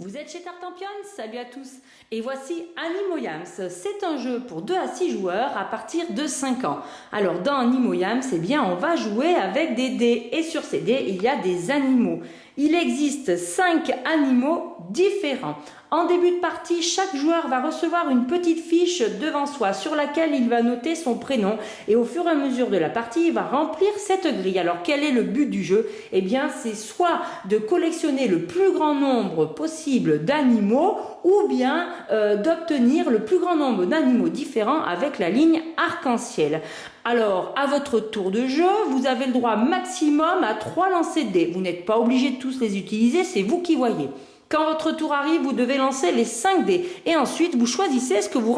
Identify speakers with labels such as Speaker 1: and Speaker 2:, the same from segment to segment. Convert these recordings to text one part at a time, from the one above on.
Speaker 1: Vous êtes chez Tartampion, salut à tous. Et voici Animoyams. C'est un jeu pour 2 à 6 joueurs à partir de 5 ans. Alors dans Animoyams, eh bien, on va jouer avec des dés. Et sur ces dés, il y a des animaux. Il existe 5 animaux différents. En début de partie, chaque joueur va recevoir une petite fiche devant soi sur laquelle il va noter son prénom. Et au fur et à mesure de la partie, il va remplir cette grille. Alors quel est le but du jeu? Eh bien, c'est soit de collectionner le plus grand nombre possible d'animaux ou bien d'obtenir le plus grand nombre d'animaux différents avec la ligne arc-en-ciel. Alors, à votre tour de jeu, vous avez le droit maximum à 3 lancers de dés. Vous n'êtes pas obligé de tous les utiliser, c'est vous qui voyez. Quand votre tour arrive, vous devez lancer les 5 dés et ensuite vous choisissez ce que vous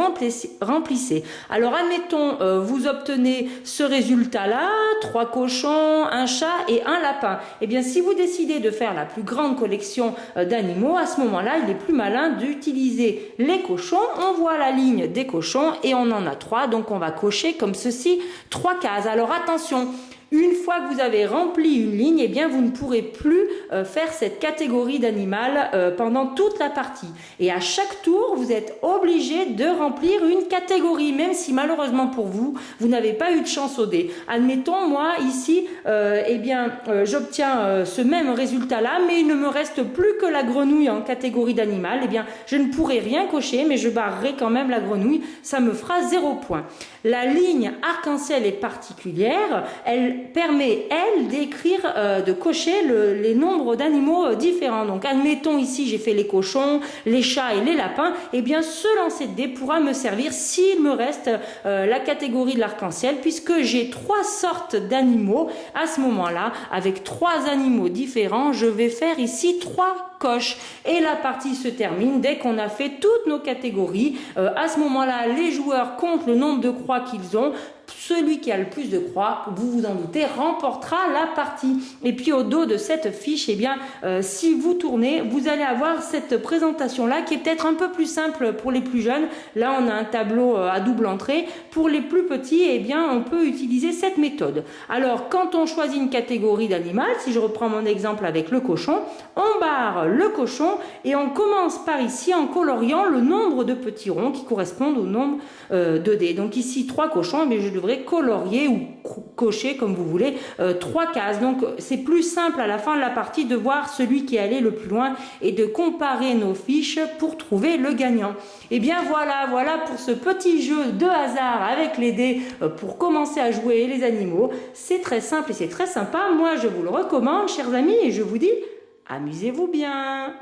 Speaker 1: remplissez. Alors admettons, vous obtenez ce résultat-là, 3 cochons, un chat et un lapin. Eh bien, si vous décidez de faire la plus grande collection d'animaux, à ce moment-là, il est plus malin d'utiliser les cochons. On voit la ligne des cochons et on en a 3, donc on va cocher comme ceci 3 cases. Alors attention! Une fois que vous avez rempli une ligne, eh bien vous ne pourrez plus faire cette catégorie d'animal pendant toute la partie. Et à chaque tour, vous êtes obligé de remplir une catégorie, même si malheureusement pour vous, vous n'avez pas eu de chance au dé. Admettons, moi ici, j'obtiens ce même résultat-là, mais il ne me reste plus que la grenouille en catégorie d'animal. Eh bien, je ne pourrai rien cocher, mais je barrerai quand même la grenouille. Ça me fera 0 point. La ligne arc-en-ciel est particulière. Elle permet, elle, d'écrire, de cocher les nombres d'animaux différents. Donc, admettons ici, j'ai fait les cochons, les chats et les lapins. Eh bien, ce lancer de dés pourra me servir s'il me reste la catégorie de l'arc-en-ciel, puisque j'ai 3 sortes d'animaux. À ce moment-là, avec 3 animaux différents, je vais faire ici 3 coches. Et la partie se termine dès qu'on a fait toutes nos catégories. À ce moment-là, les joueurs comptent le nombre de croix qu'ils ont. Celui qui a le plus de croix, vous vous en doutez, remportera la partie. Et puis au dos de cette fiche, eh bien, si vous tournez, vous allez avoir cette présentation-là qui est peut-être un peu plus simple pour les plus jeunes. Là, on a un tableau à double entrée. Pour les plus petits, eh bien, on peut utiliser cette méthode. Alors, quand on choisit une catégorie d'animal, si je reprends mon exemple avec le cochon, on barre le cochon et on commence par ici en coloriant le nombre de petits ronds qui correspondent au nombre de dés. Donc ici, 3 cochons, mais je devrais colorier ou cocher comme vous voulez 3 cases. Donc c'est plus simple à la fin de la partie de voir celui qui est allé le plus loin et de comparer nos fiches pour trouver le gagnant. Et bien voilà pour ce petit jeu de hasard avec les dés pour commencer à jouer les animaux. C'est très simple et c'est très sympa. Moi je vous le recommande, chers amis, et je vous dis amusez-vous bien.